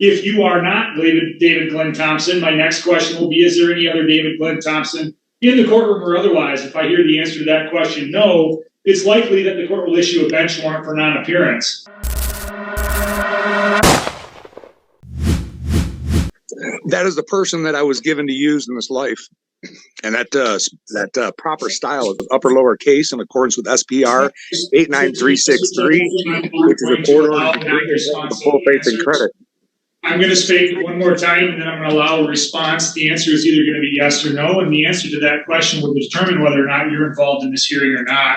If you are not David Glenn Thompson, my next question will be, is there any other David Glenn Thompson in the courtroom or otherwise? If I hear the answer to that question, no, it's likely that the court will issue a bench warrant for non-appearance. That is the person that I was given to use in this life. And that proper style of upper-lower case in accordance with SPR 89363, which is a court order for full faith and credit. I'm going to speak one more time, and then I'm going to allow a response. The answer is either going to be yes or no, and the answer to that question will determine whether or not you're involved in this hearing or not.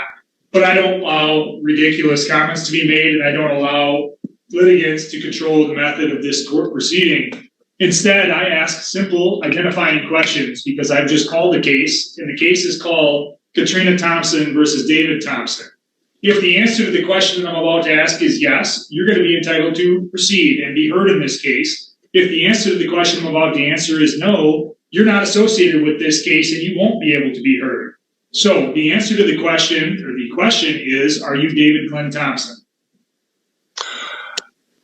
But I don't allow ridiculous comments to be made, and I don't allow litigants to control the method of this court proceeding. Instead, I ask simple identifying questions because I've just called the case, and the case is called Katrina Thompson versus David Thompson. If the answer to the question I'm about to ask is yes, you're going to be entitled to proceed and be heard in this case. If the answer to the question I'm about to answer is no, you're not associated with this case and you won't be able to be heard. So the answer to the question is, are you David Glenn Thompson?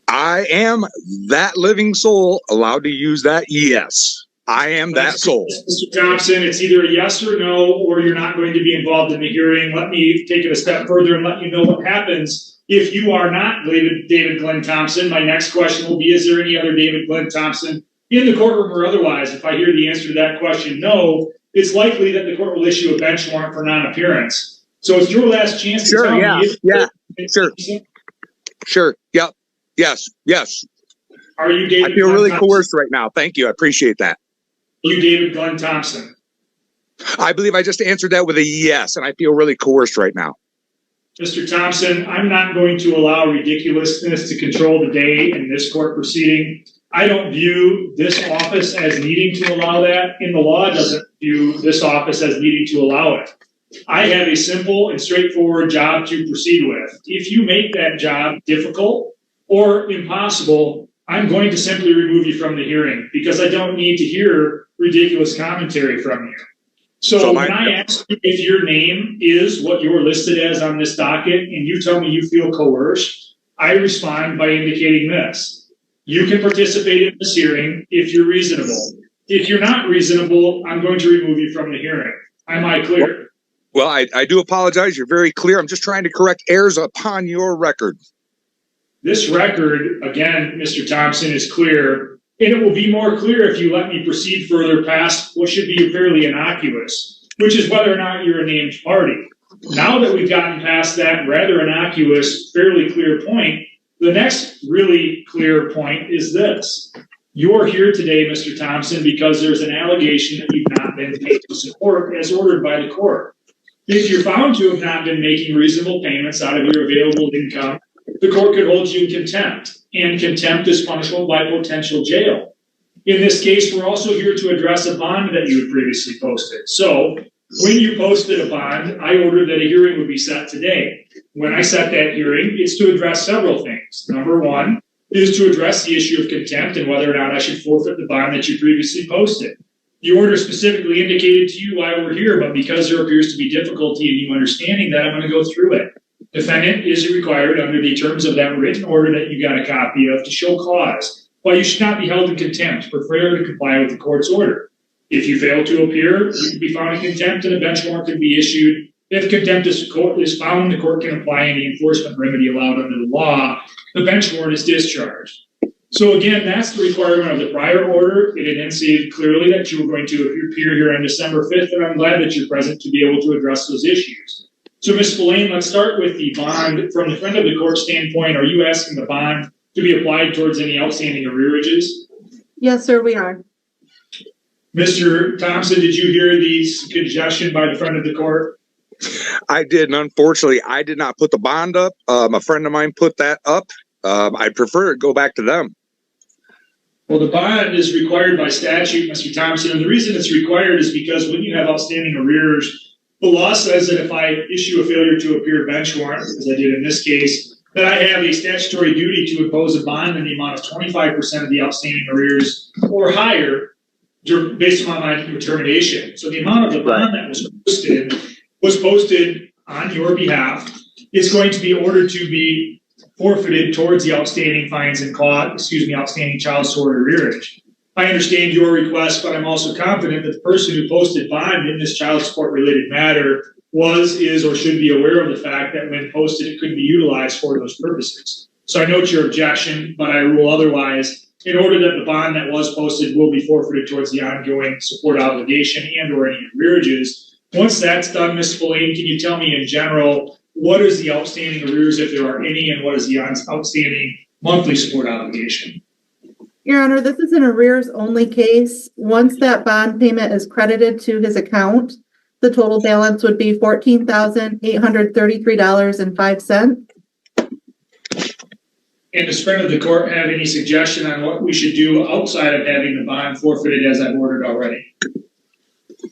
I am that living soul allowed to use that? Yes. I am that soul. Mr. Thompson, it's either a yes or no, or you're not going to be involved in the hearing. Let me take it a step further and let you know what happens if you are not David Glenn Thompson. My next question will be, is there any other David Glenn Thompson in the courtroom or otherwise? If I hear the answer to that question, no, it's likely that the court will issue a bench warrant for non-appearance. So it's your last chance to tell me. Sure. Yep. Yes. Are you David? I feel really coerced right now. Thank you. I appreciate that. You David Glenn Thompson? I believe I just answered that with a yes, and I feel really coerced right now. Mr. Thompson, I'm not going to allow ridiculousness to control the day in this court proceeding. I don't view this office as needing to allow that, and the law doesn't view this office as needing to allow it. I have a simple and straightforward job to proceed with. If you make that job difficult or impossible, I'm going to simply remove you from the hearing because I don't need to hear ridiculous commentary from you. So when I ask you if your name is what you're listed as on this docket and you tell me you feel coerced, I respond by indicating this. You can participate in this hearing if you're reasonable. If you're not reasonable, I'm going to remove you from the hearing. Am I clear? Well, I do apologize. You're very clear. I'm just trying to correct errors upon your record. This record, again, Mr. Thompson, is clear. And it will be more clear if you let me proceed further past what should be fairly innocuous, which is whether or not you're a named party. Now that we've gotten past that rather innocuous, fairly clear point, the next really clear point is this. You're here today, Mr. Thompson, because there's an allegation that you've not been paid to support as ordered by the court. If you're found to have not been making reasonable payments out of your available income, the court could hold you in contempt, and contempt is punishable by potential jail. In this case, we're also here to address a bond that you had previously posted. So when you posted a bond, I ordered that a hearing would be set today. When I set that hearing, it's to address several things. Number one is to address the issue of contempt and whether or not I should forfeit the bond that you previously posted. The order specifically indicated to you why we're here, but because there appears to be difficulty in you understanding that, I'm going to go through it. Defendant is required under the terms of that written order that you got a copy of to show cause why you should not be held in contempt for failure to comply with the court's order. If you fail to appear, you can be found in contempt and a bench warrant can be issued. If contempt is found, the court can apply any enforcement remedy allowed under the law. The bench warrant is discharged. So again, that's the requirement of the prior order. It enunciated clearly that you were going to appear here on December 5th, and I'm glad that you're present to be able to address those issues. So, Ms. Spillane, let's start with the bond. From the friend of the court standpoint, are you asking the bond to be applied towards any outstanding arrearages? Yes, sir, we are. Mr. Thompson, did you hear the suggestion by the friend of the court? I did, and unfortunately, I did not put the bond up. A friend of mine put that up. I'd prefer it go back to them. Well, the bond is required by statute, Mr. Thompson, and the reason it's required is because when you have outstanding arrears, the law says that if I issue a failure to appear bench warrant, as I did in this case, that I have a statutory duty to impose a bond in the amount of 25% of the outstanding arrears or higher based upon my determination. So the amount of the bond that was posted on your behalf is going to be ordered to be forfeited towards the outstanding fines and outstanding child support arrearage. I understand your request, but I'm also confident that the person who posted bond in this child support related matter was, is, or should be aware of the fact that when posted, it couldn't be utilized for those purposes. So I note your objection, but I rule otherwise in order that the bond that was posted will be forfeited towards the ongoing support obligation and or any arrearages. Once that's done, Ms. Spillane, can you tell me in general, what is the outstanding arrears, if there are any, and what is the outstanding monthly support obligation? Your Honor, this is an arrears only case. Once that bond payment is credited to his account, the total balance would be $14,833.05. And does friend of the court have any suggestion on what we should do outside of having the bond forfeited as I've ordered already?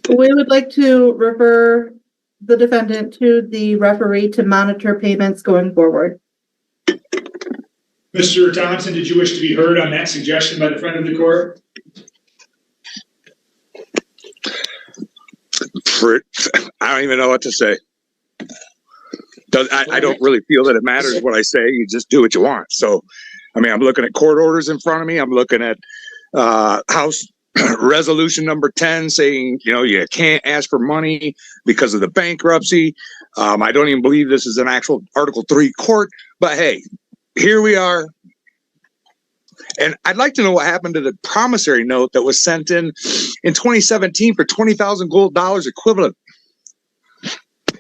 We would like to refer the defendant to the referee to monitor payments going forward. Mr. Thompson, did you wish to be heard on that suggestion by the friend of the court? I don't even know what to say. I don't really feel that it matters what I say. You just do what you want. So, I mean, I'm looking at court orders in front of me. I'm looking at House Resolution number 10 saying, you know, you can't ask for money because of the bankruptcy. I don't even believe this is an actual Article 3 court. But hey, here we are. And I'd like to know what happened to the promissory note that was sent in 2017 for $20,000 gold equivalent.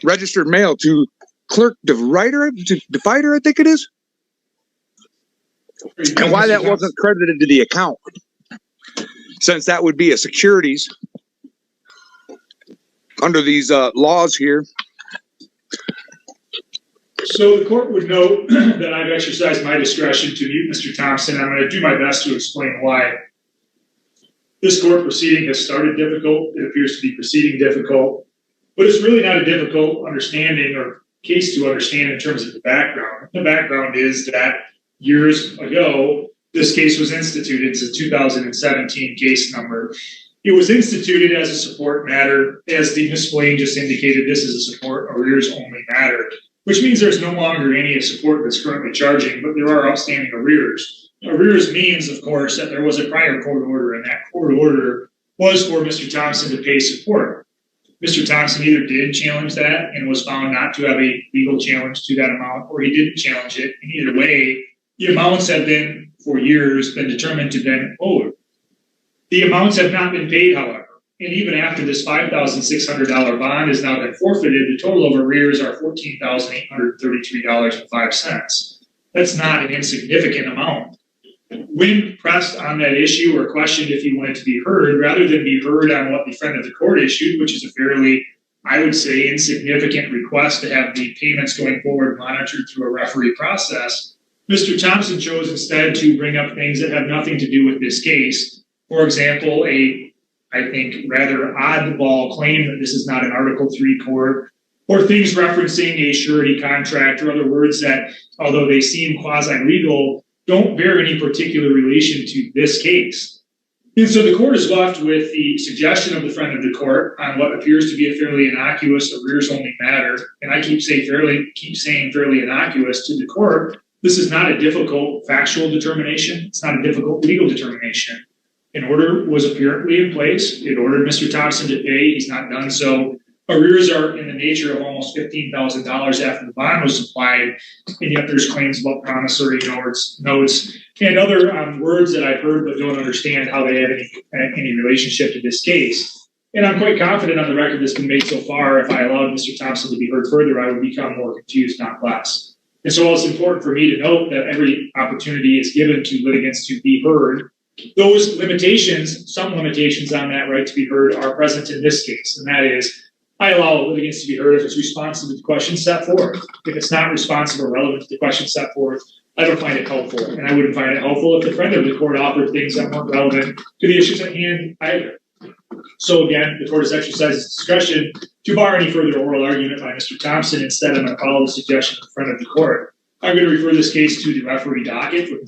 Registered mail to Clerk DeVider, I think it is. And why that wasn't credited to the account. Since that would be a securities under these laws here. So the court would note that I've exercised my discretion to mute Mr. Thompson. I'm going to do my best to explain why. This court proceeding has started difficult. It appears to be proceeding difficult, but it's really not a difficult understanding or case to understand in terms of the background. The background is that years ago, this case was instituted. It's a 2017 case number. It was instituted as a support matter. As the Ms. Blaine just indicated, this is a support arrears only matter, which means there's no longer any support that's currently charging, but there are outstanding arrears. Arrears means, of course, that there was a prior court order, and that court order was for Mr. Thompson to pay support. Mr. Thompson either did challenge that and was found not to have a legal challenge to that amount, or he didn't challenge it. And either way, the amounts have been, for years, been determined to have been owed. The amounts have not been paid, however. And even after this $5,600 bond has now been forfeited, the total of arrears are $14,833.05. That's not an insignificant amount. When pressed on that issue or questioned if he wanted to be heard, rather than be heard on what the friend of the court issued, which is a fairly, I would say, insignificant request to have the payments going forward monitored through a referee process, Mr. Thompson chose instead to bring up things that have nothing to do with this case. For example, I think, rather oddball claim that this is not an Article 3 court, or things referencing a surety contract, or other words that, although they seem quasi-legal, don't bear any particular relation to this case. And so the court is left with the suggestion of the friend of the court on what appears to be a fairly innocuous arrears-only matter. And I keep saying fairly innocuous to the court. This is not a difficult factual determination. It's not a difficult legal determination. An order was apparently in place. It ordered Mr. Thompson to pay. He's not done so. Arrears are in the nature of almost $15,000 after the bond was applied, and yet there's claims about promissory notes, and other words that I've heard but don't understand how they have any relationship to this case. And I'm quite confident on the record that's been made so far, if I allowed Mr. Thompson to be heard further, I would become more confused, not less. And so it's important for me to note that every opportunity is given to litigants to be heard. Those limitations, some limitations on that right to be heard, are present in this case, and that is, I allow litigants to be heard if it's responsive to the question set forth. If it's not responsive or relevant to the question set forth, I don't find it helpful. And I wouldn't find it helpful if the friend of the court offered things that weren't relevant to the issues at hand either. So again, the court has exercised its discretion to bar any further oral argument by Mr. Thompson. Instead, I'm going to follow the suggestion of the friend of the court. I'm going to refer this case to the referee docket for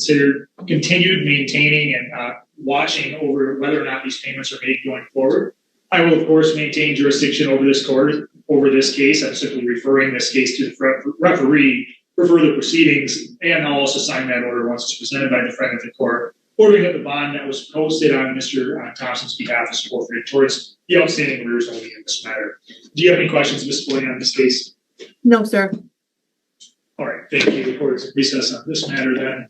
continued maintaining and watching over whether or not these payments are made going forward. I will, of course, maintain jurisdiction over this court, over this case. I'm simply referring this case to the referee for for further proceedings, and I'll also sign that order once it's presented by defendant in court, ordering that the bond that was posted on Mr. Thompson's behalf is forfeited towards the outstanding arrears only in this matter. Do you have any questions, Ms. Blaine, on this case? No, sir. All right, thank you. The court is at recess on this matter then.